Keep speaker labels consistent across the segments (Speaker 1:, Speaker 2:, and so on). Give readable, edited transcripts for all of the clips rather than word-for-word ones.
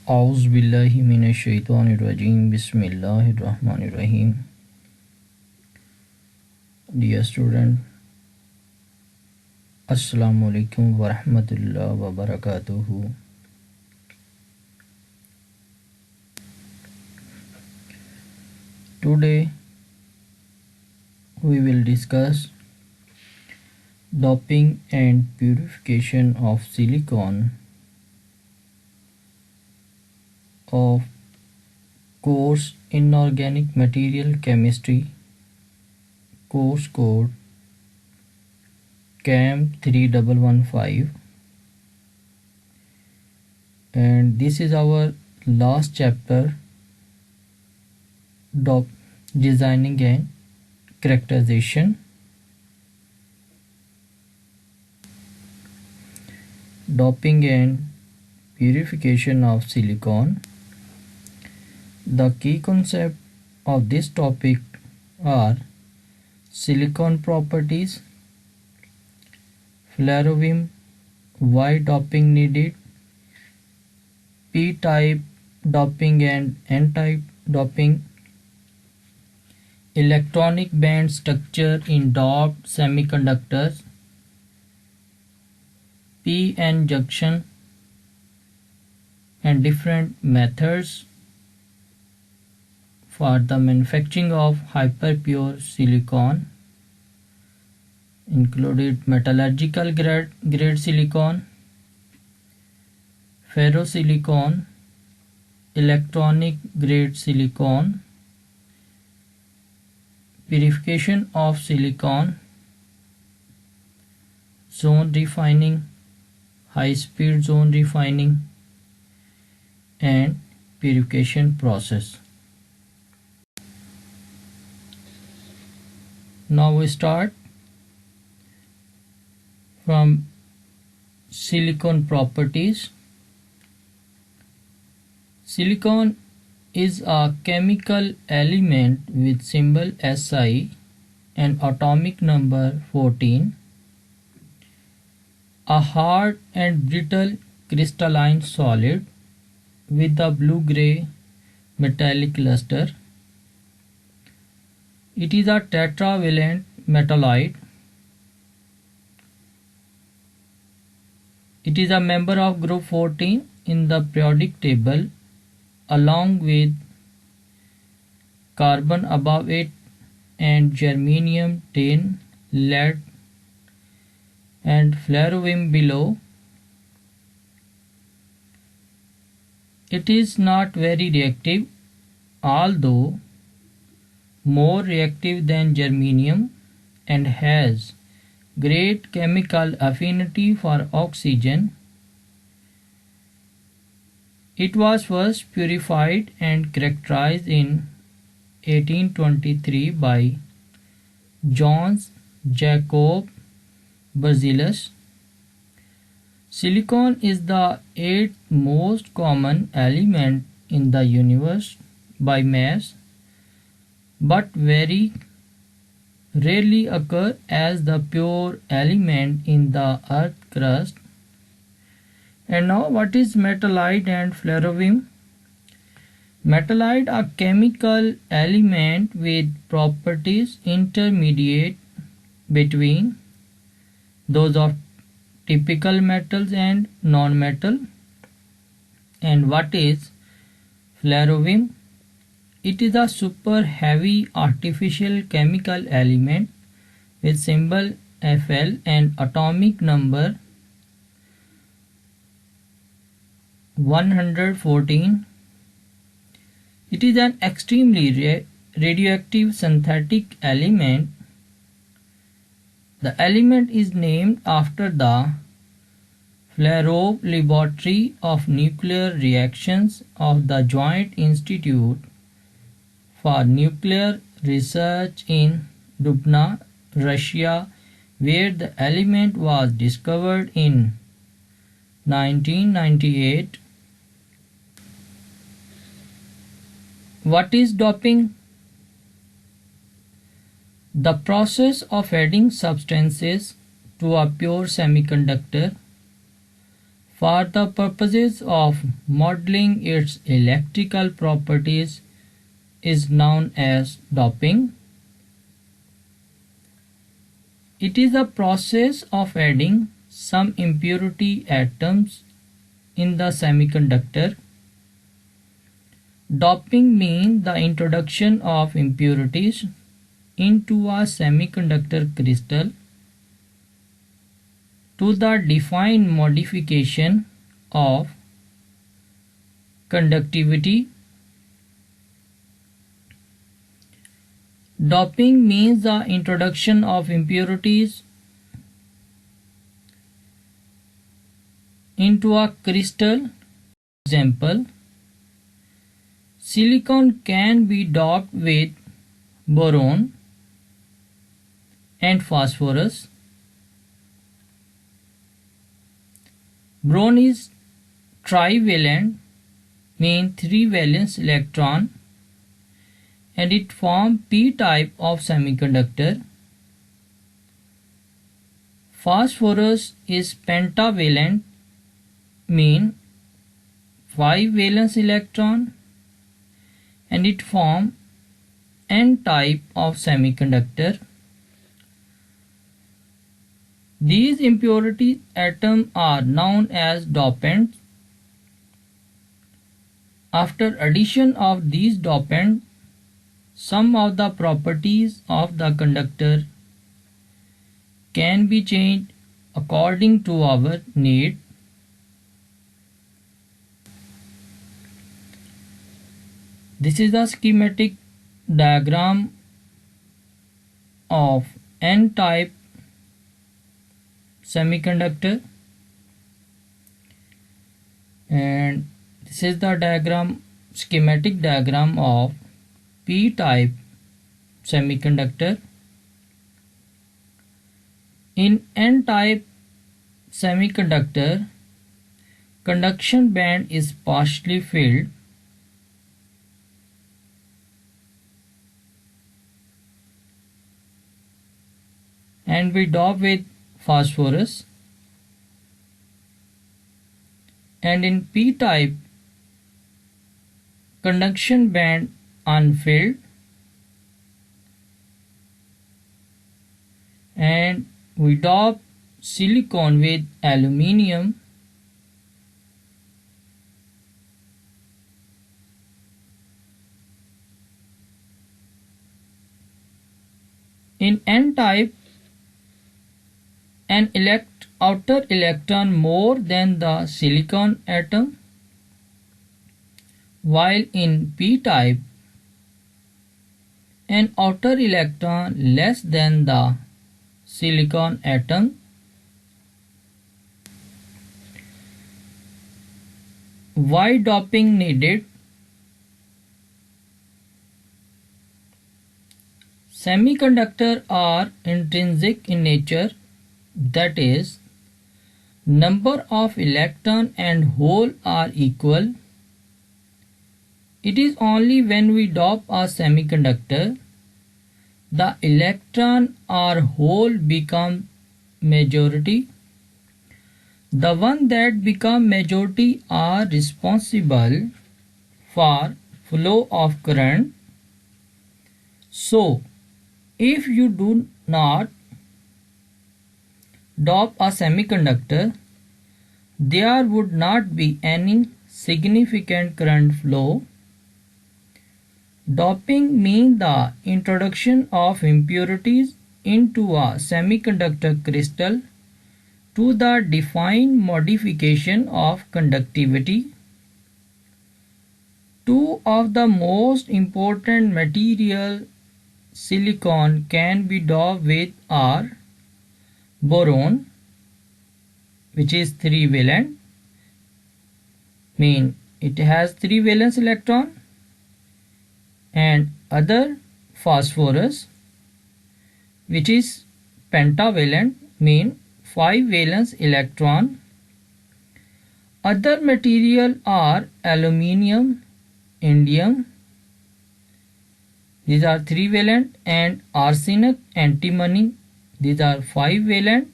Speaker 1: A'udhu billahi minash shaitanir rajim. Bismillahir Rahmanir Rahim. Dear student, Assalamu alaikum wa rahmatullahi wa barakatuhu. Today we will discuss doping and purification of silicon of course Inorganic Material Chemistry, course code CAM 3115, and this is our last chapter, designing and characterization. Doping and purification of silicon. The key concept of this topic are silicon properties, fluorowim, why doping needed, p-type doping and n-type doping, electronic band structure in doped semiconductors, p-n junction, and different methods for the manufacturing of hyperpure silicon, included metallurgical grade silicon, ferrosilicon, electronic grade silicon, purification of silicon, zone refining, high speed zone refining, and purification process. Now we start from silicon properties. Silicon is a chemical element with symbol Si and atomic number 14, a hard and brittle crystalline solid with a blue-gray metallic luster. It is a tetravalent metalloid. It is a member of group 14 in the periodic table along with carbon above it and germanium, tin, lead, and fluorowim below. It is not very reactive, although more reactive than germanium, and has great chemical affinity for oxygen. It was first purified and characterized in 1823 by Johannes Jacob Berzelius. Silicon is the 8th most common element in the universe by mass, but very rarely occur as the pure element in the earth crust. And now, what is metalloid and fluorowim? Metalloid, a chemical element with properties intermediate between those of typical metals and non-metal. And what is fluorowim? It is a super heavy artificial chemical element with symbol Fl and atomic number 114. It is an extremely radioactive synthetic element. The element is named after the Flerov Laboratory of Nuclear Reactions of the Joint Institute for Nuclear Research in Dubna, Russia, where the element was discovered in 1998. What is doping? The process of adding substances to a pure semiconductor for the purposes of modeling its electrical properties is known as doping. It is a process of adding some impurity atoms in the semiconductor. Doping means the introduction of impurities into a semiconductor crystal to the defined modification of conductivity. Doping means the introduction of impurities into a crystal. Example, silicon can be doped with boron and phosphorus. Boron is trivalent, means 3 valence electron, and it forms p-type of semiconductor. Phosphorus is pentavalent, mean 5 valence electron, and it forms n-type of semiconductor. These impurity atoms are known as dopants. After addition of these dopants, some of the properties of the conductor can be changed according to our need. This is a schematic diagram of n-type semiconductor, and this is the schematic diagram of p-type semiconductor. In n-type semiconductor, conduction band is partially filled. And we dope with phosphorus. And in p-type, conduction band unfilled, and we dope silicon with aluminium. In n-type, an outer electron more than the silicon atom, while in p-type, an outer electron less than the silicon atom. Why doping needed? Semiconductors are intrinsic in nature, that is, number of electron and hole are equal. It is only when we dope a semiconductor the electron or hole become majority. The ones that become majority are responsible for flow of current. So, if you do not dope a semiconductor, there would not be any significant current flow. Doping means the introduction of impurities into a semiconductor crystal to the defined modification of conductivity. Two of the most important material silicon can be doped with are boron, which is 3 valent, mean it has 3 valence electron, and other phosphorus, which is pentavalent, mean 5 valence electron. Other material are aluminium, indium, these are 3 valent, and arsenic, antimony, these are 5 valent.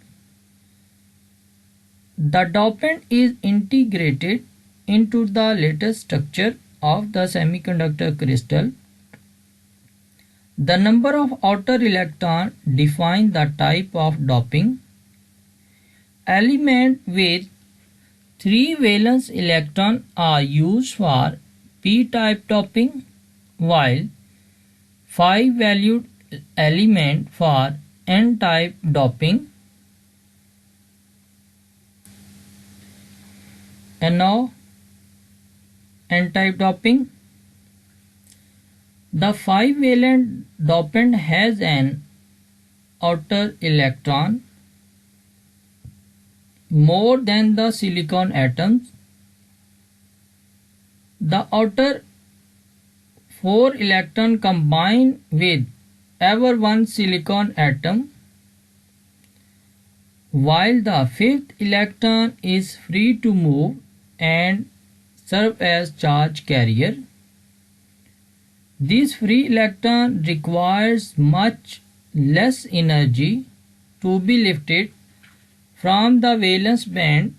Speaker 1: The dopant is integrated into the lattice structure of the semiconductor crystal. The number of outer electrons defines the type of doping. Elements with 3 valence electrons are used for p-type doping, while 5 valued element for n-type doping. And now n-type doping. The 5-valent dopant has an outer electron more than the silicon atoms. The outer 4 electrons combine with ever one silicon atom, while the 5th electron is free to move and serve as charge carrier. This free electron requires much less energy to be lifted from the valence band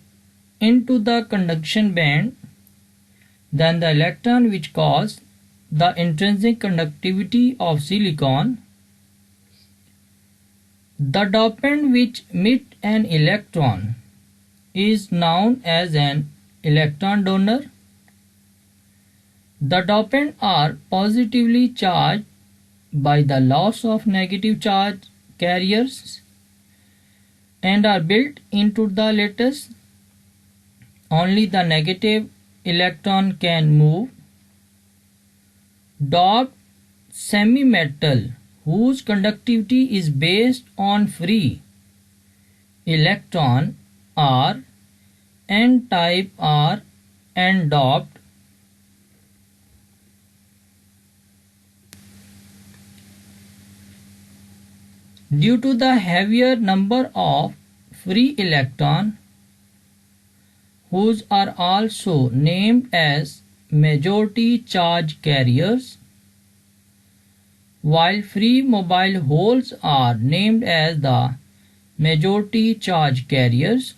Speaker 1: into the conduction band than the electron which cause the intrinsic conductivity of silicon. The dopant which emits an electron is known as an electron donor. The dopants are positively charged by the loss of negative charge carriers and are built into the lattice. Only the negative electron can move. Doped semi-metal whose conductivity is based on free electron are n-type are n-doped. Due to the heavier number of free electrons, whose are also named as majority charge carriers, while free mobile holes are named as the majority charge carriers.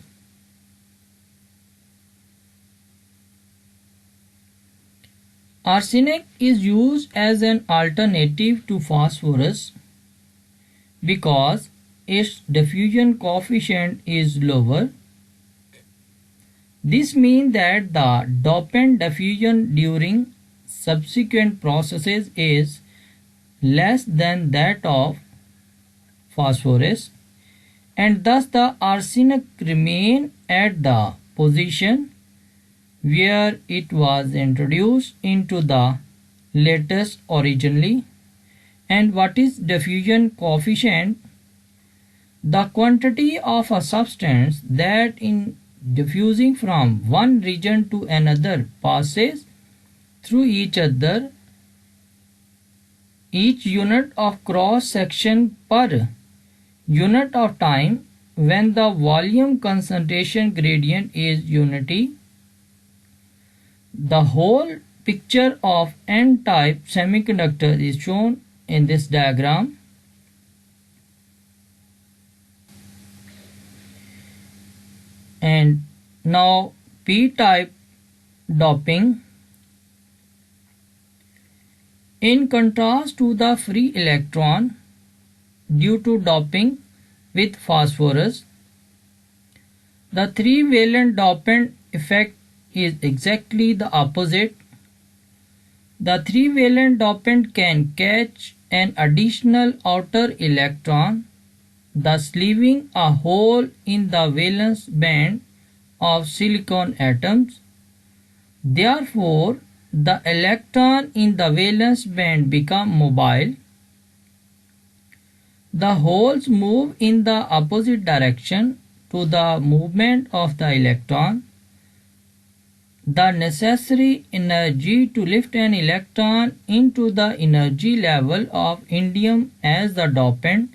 Speaker 1: Arsenic is used as an alternative to phosphorus because its diffusion coefficient is lower. This means that the dopant diffusion during subsequent processes is less than that of phosphorus, and thus the arsenic remains at the position where it was introduced into the lattice originally. And what is diffusion coefficient? The quantity of a substance that in diffusing from one region to another passes through each unit of cross section per unit of time when the volume concentration gradient is unity. The whole picture of n-type semiconductor is shown in this diagram. And now p-type doping. In contrast to the free electron, due to doping with phosphorus, the 3-valent dopant effect is exactly the opposite. The 3-valent dopant can catch an additional outer electron, thus leaving a hole in the valence band of silicon atoms. Therefore, the electron in the valence band become mobile. The holes move in the opposite direction to the movement of the electron. The necessary energy to lift an electron into the energy level of indium as the dopant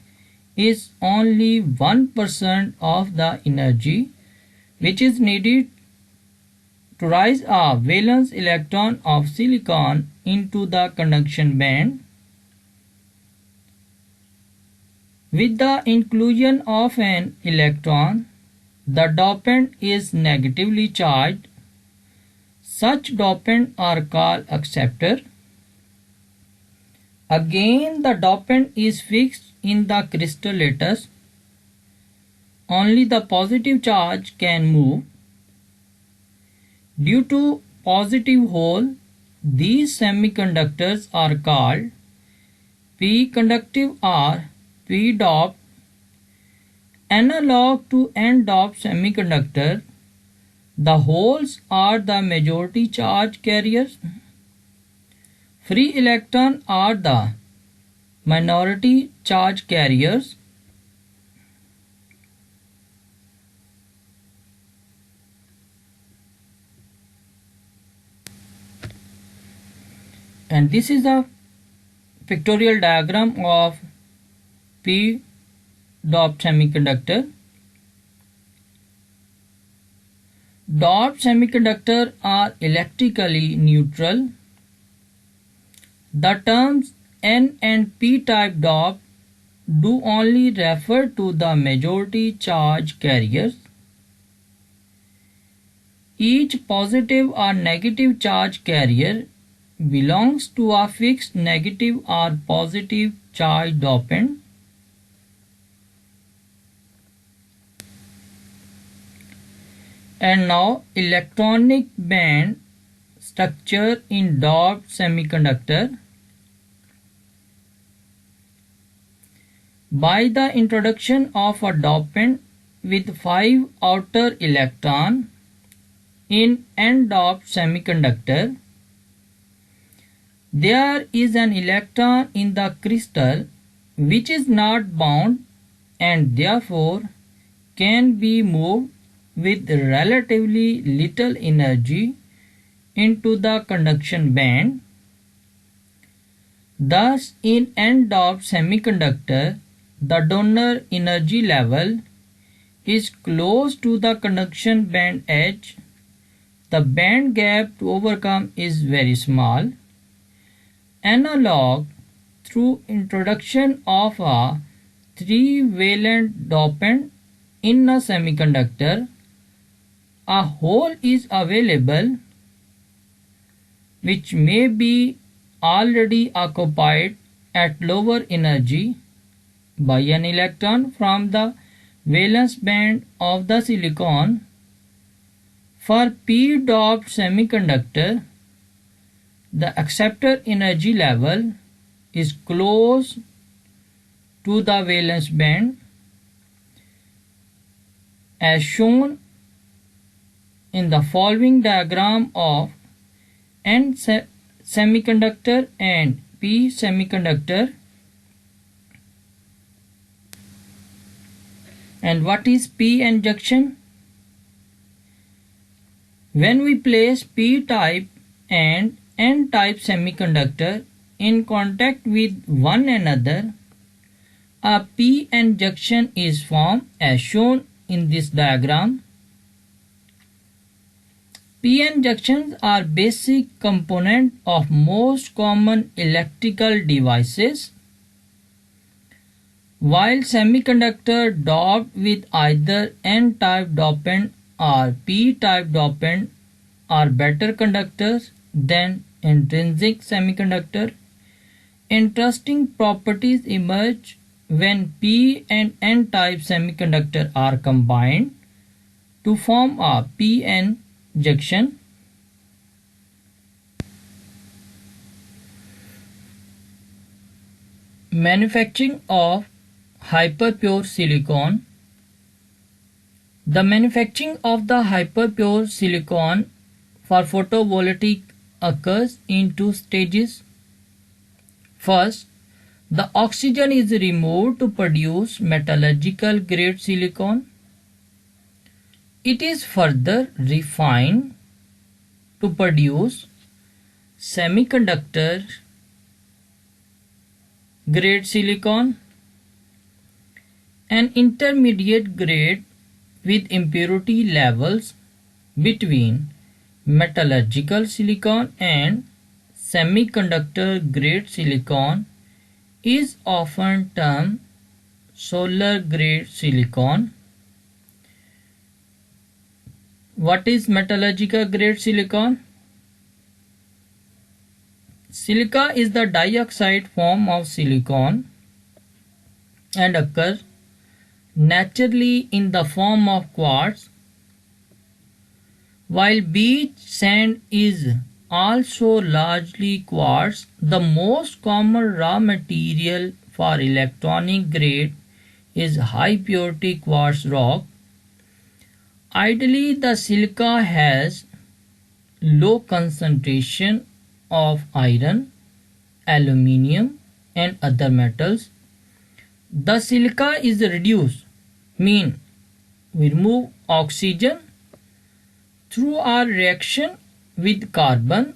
Speaker 1: is only 1% of the energy which is needed to rise a valence electron of silicon into the conduction band. With the inclusion of an electron, the dopant is negatively charged. Such dopant are called acceptor. Again, the dopant is fixed in the crystal lattice. Only the positive charge can move. Due to positive hole, these semiconductors are called p-conductive or p-doped. Analog to n-doped semiconductor, the holes are the majority charge carriers. Free electrons are the minority charge carriers. And this is a pictorial diagram of p-doped semiconductor. Doped semiconductors are electrically neutral. The terms N and p-type doped do only refer to the majority charge carriers. Each positive or negative charge carrier belongs to a fixed negative or positive charge dopant. And now electronic band structure in doped semiconductor. By the introduction of a dopant with 5 outer electrons in n-doped semiconductor, there is an electron in the crystal which is not bound and therefore can be moved with relatively little energy into the conduction band. Thus, in n-doped semiconductor, the donor energy level is close to the conduction band edge. The band gap to overcome is very small. Analog, through introduction of a 3-valent dopant in a semiconductor, a hole is available which may be already occupied at lower energy by an electron from the valence band of the silicon. For p-doped semiconductor, the acceptor energy level is close to the valence band as shown in the following diagram of n semiconductor and p semiconductor. And what is p-n junction? When we place p-type and n-type semiconductor in contact with one another, a p-n junction is formed as shown in this diagram. p-n junctions are basic component of most common electrical devices. While semiconductor doped with either n-type dopant or p-type dopant are better conductors than intrinsic semiconductor, interesting properties emerge when p and n-type semiconductor are combined to form a p-n junction. Manufacturing of hyperpure silicon. The manufacturing of the hyperpure silicon for photovoltaic occurs in 2 stages. First, the oxygen is removed to produce metallurgical grade silicon. It is further refined to produce semiconductor grade silicon, an intermediate grade with impurity levels between metallurgical silicon and semiconductor grade silicon is often termed solar grade silicon. What is metallurgical grade silicon? Silica is the dioxide form of silicon and occurs naturally in the form of quartz. While beach sand is also largely quartz, the most common raw material for electronic grade is high purity quartz rock. Ideally, the silica has low concentration of iron, aluminium and other metals. The silica is reduced, mean we remove oxygen through our reaction with carbon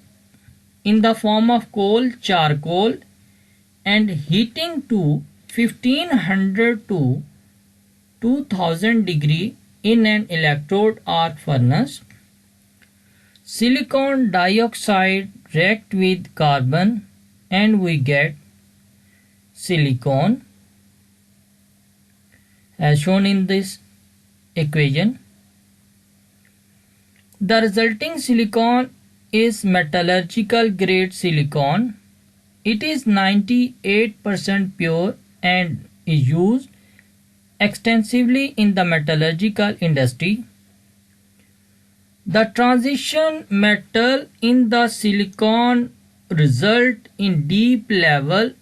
Speaker 1: in the form of coal, charcoal and heating to 1500 to 2000 degree in an electrode arc furnace. Silicon dioxide react with carbon and we get silicon as shown in this equation. The resulting silicon is metallurgical grade silicon. It is 98% pure and is used extensively in the metallurgical industry. The transition metal in the silicon result in deep level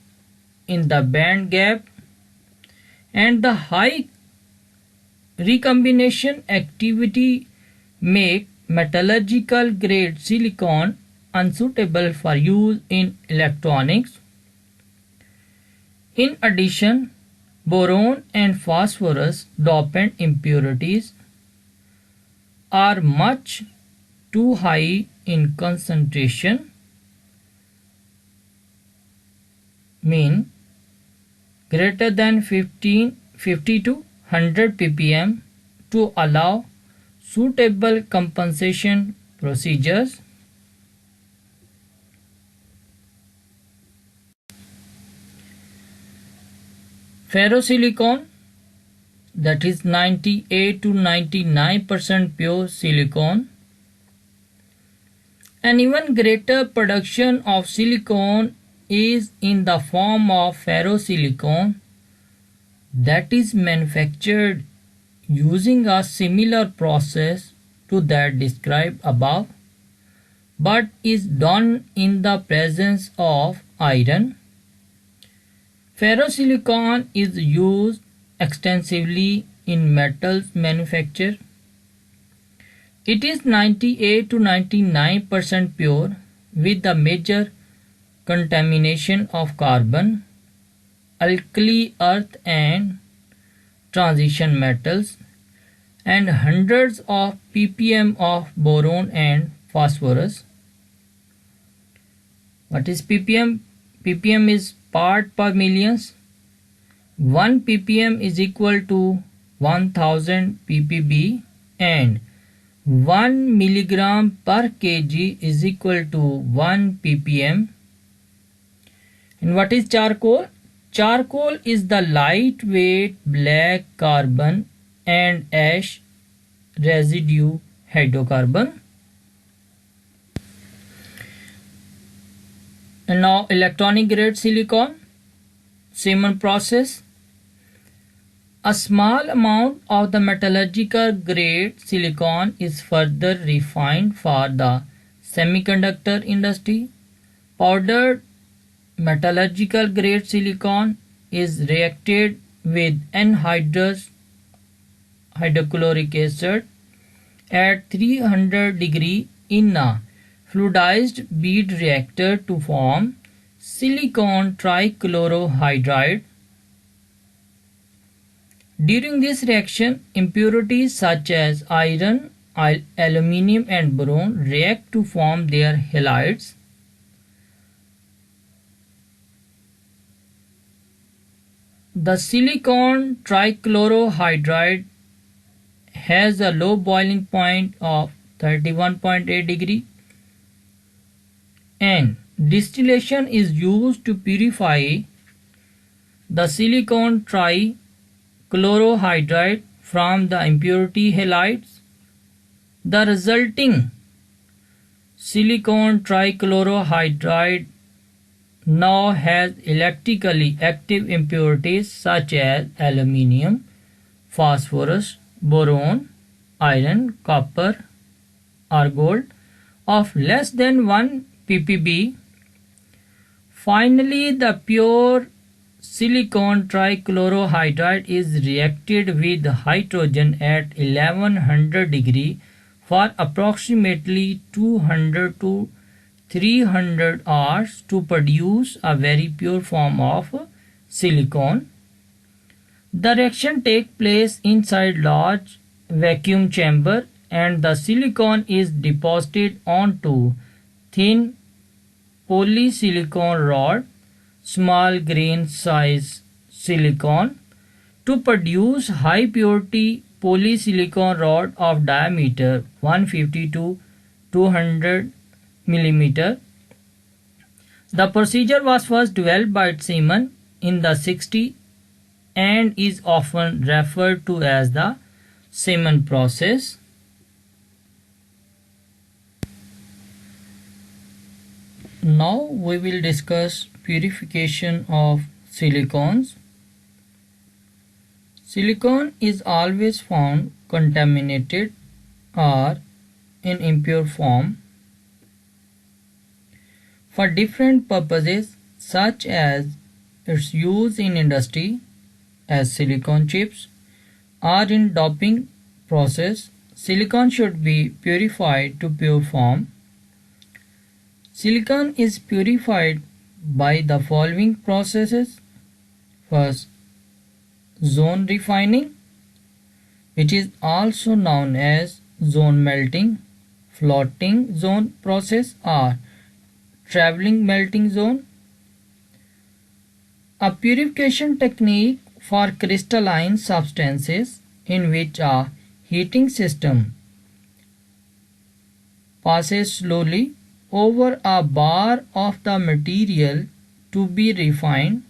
Speaker 1: in the band gap and the high recombination activity make metallurgical grade silicon unsuitable for use in electronics. In addition, boron and phosphorus dopant impurities are much too high in concentration, mean greater than 50 to 100 ppm to allow suitable compensation procedures. Ferrosilicon, that is 98 to 99% pure silicon. An even greater production of silicon is in the form of ferrosilicon that is manufactured using a similar process to that described above, but is done in the presence of iron. Ferrosilicon is used extensively in metals manufacture. It is 98 to 99% pure with the major contamination of carbon, alkali earth and transition metals and hundreds of ppm of boron and phosphorus. What is ppm? ppm is part per millions. 1 ppm is equal to 1000 ppb and 1 milligram per kg is equal to 1 ppm. And what is charcoal? Charcoal is the lightweight black carbon and ash residue hydrocarbon. And now electronic grade silicon, same process. A small amount of the metallurgical grade silicon is further refined for the semiconductor industry. Powdered metallurgical grade silicon is reacted with anhydrous hydrochloric acid at 300 degree in a fluidized bead reactor to form silicon trichlorohydride. During this reaction, impurities such as iron, aluminium and boron react to form their halides. The silicon trichlorohydride has a low boiling point of 31.8 degree and distillation is used to purify the silicon trichlorohydride from the impurity halides. The resulting silicon trichlorohydride now has electrically active impurities such as aluminium, phosphorus, boron, iron, copper, or gold of less than 1 ppb. Finally, the pure silicon trichlorohydride is reacted with hydrogen at 1100 degree for approximately 200 to 300 hours to produce a very pure form of silicon. The reaction takes place inside large vacuum chamber and the silicon is deposited onto thin polysilicon rod, small grain size silicon, to produce high purity polysilicon rod of diameter 150 to 200 millimeter. The procedure was first developed by Siemens in the 60s and is often referred to as the Siemens process. Now we will discuss purification of silicons. Silicon is always found contaminated or in impure form for different purposes such as its use in industry as silicon chips or in doping process. Silicon should be purified to pure form. Silicon is purified by the following processes. First, zone refining, which is also known as zone melting, floating zone process or traveling melting zone. A purification technique for crystalline substances in which a heating system passes slowly over a bar of the material to be refined,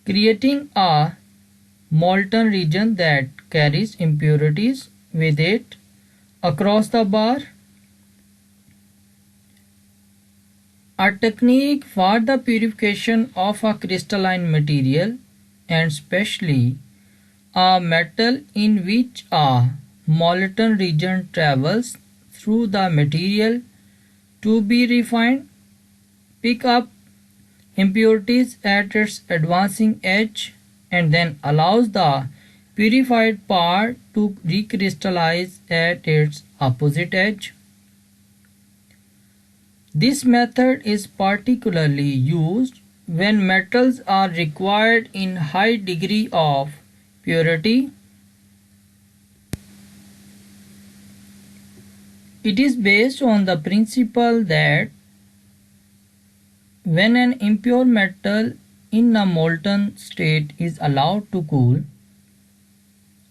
Speaker 1: creating a molten region that carries impurities with it across the bar. A technique for the purification of a crystalline material and especially a metal in which a molten region travels through the material to be refined, pick up impurities at its advancing edge and then allows the purified part to recrystallize at its opposite edge. This method is particularly used when metals are required in high degree of purity. It is based on the principle that when an impure metal in a molten state is allowed to cool,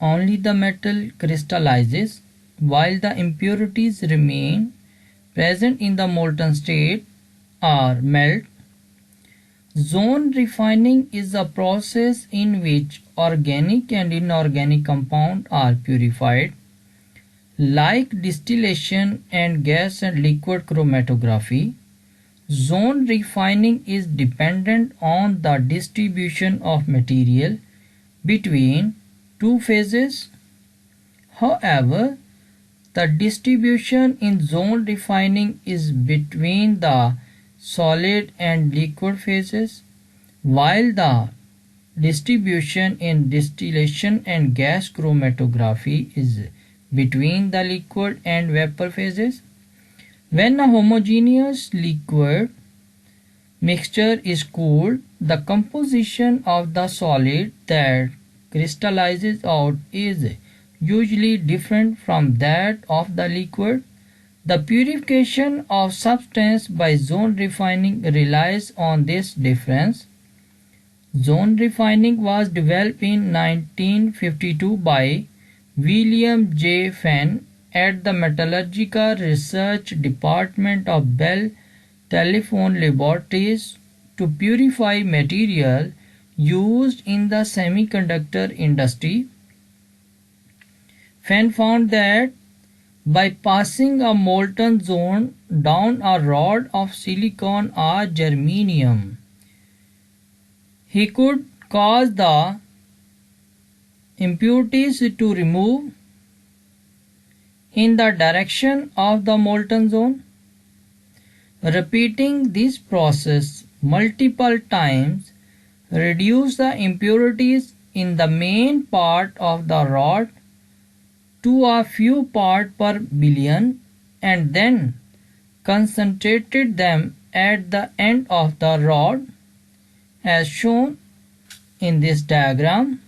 Speaker 1: only the metal crystallizes while the impurities remain present in the molten state or melt. Zone refining is a process in which organic and inorganic compounds are purified. Like distillation and gas and liquid chromatography, zone refining is dependent on the distribution of material between two phases. However, the distribution in zone refining is between the solid and liquid phases, while the distribution in distillation and gas chromatography is between the liquid and vapor phases. When a homogeneous liquid mixture is cooled, the composition of the solid that crystallizes out is usually different from that of the liquid. The purification of substance by zone refining relies on this difference. Zone refining was developed in 1952 by William J. Fenn at the Metallurgical Research Department of Bell Telephone Laboratories to purify material used in the semiconductor industry. Fenn found that by passing a molten zone down a rod of silicon or germanium. He could cause the impurities to remove in the direction of the molten zone. Repeating this process multiple times reduce the impurities in the main part of the rod to a few parts per billion and then concentrated them at the end of the rod as shown in this diagram.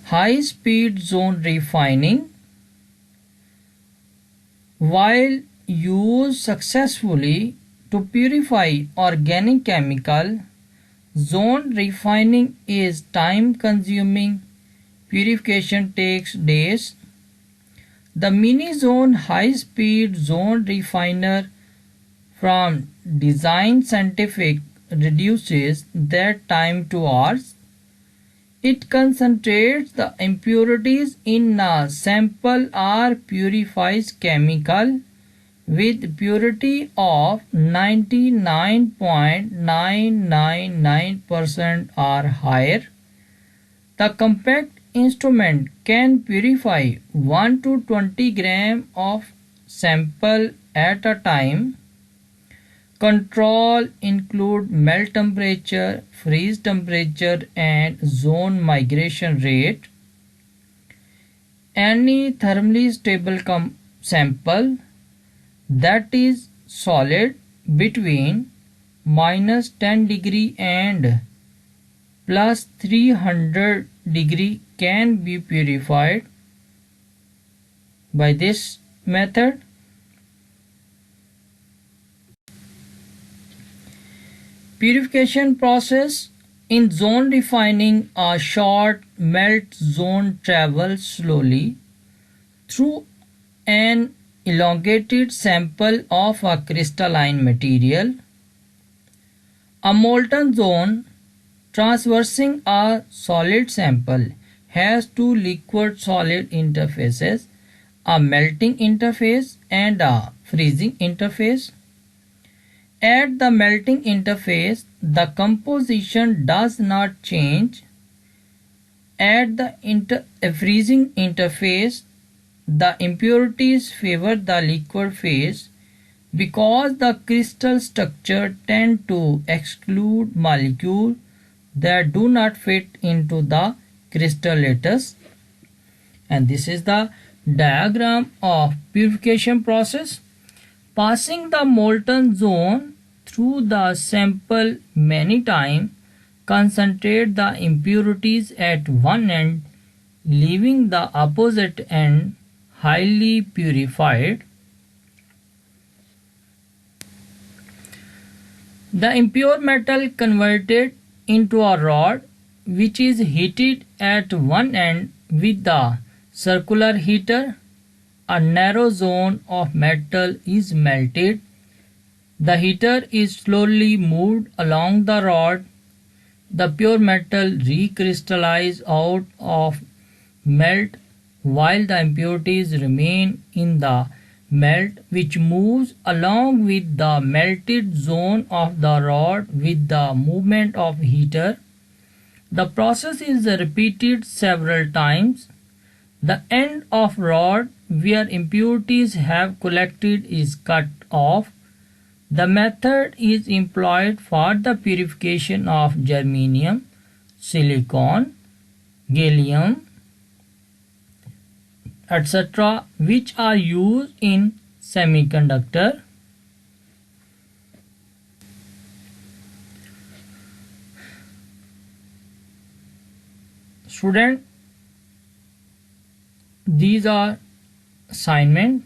Speaker 1: High speed zone refining. While used successfully to purify organic chemical, zone refining is time consuming. Purification takes days. The mini zone high speed zone refiner from Design Scientific reduces that time to hours. It concentrates the impurities in a sample or purifies chemical with purity of 99.999% or higher. The compact instrument can purify 1 to 20 grams of sample at a time. Control include melt temperature, freeze temperature and zone migration rate. Any thermally stable sample that is solid between -10 degree and +300 degree can be purified by this method. Purification process. In zone refining, a short melt zone travels slowly through an elongated sample of a crystalline material. A molten zone traversing a solid sample has two liquid-solid interfaces, a melting interface and a freezing interface. At the melting interface, the composition does not change. At the freezing interface, the impurities favor the liquid phase because the crystal structure tend to exclude molecules that do not fit into the crystal lattice. And this is the diagram of purification process. Passing the molten zone through the sample many times concentrate the impurities at one end, leaving the opposite end highly purified. The impure metal converted into a rod which is heated at one end with the circular heater. A narrow zone of metal is melted. The heater is slowly moved along the rod. The pure metal recrystallizes out of melt while the impurities remain in the melt, which moves along with the melted zone of the rod with the movement of heater. The process is repeated several times. The end of rod where impurities have collected is cut off. The method is employed for the purification of germanium, silicon, gallium, etc., which are used in semiconductor. Student, these are assignment.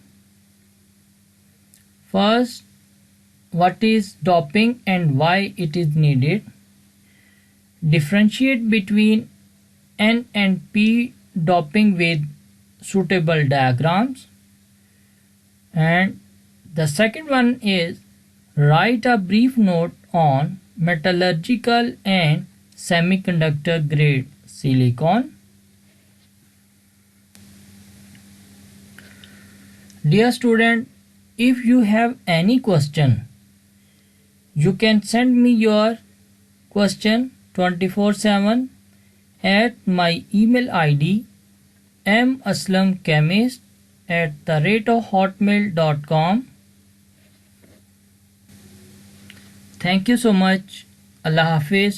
Speaker 1: First, what is doping and why it is needed. Differentiate between N and P doping with suitable diagrams. And the second one is write a brief note on metallurgical and semiconductor grade silicon. Dear student, if you have any question, you can send me your question 24/7 at my email ID maslamchemist@hotmail.com. Thank you so much. Allah Hafiz.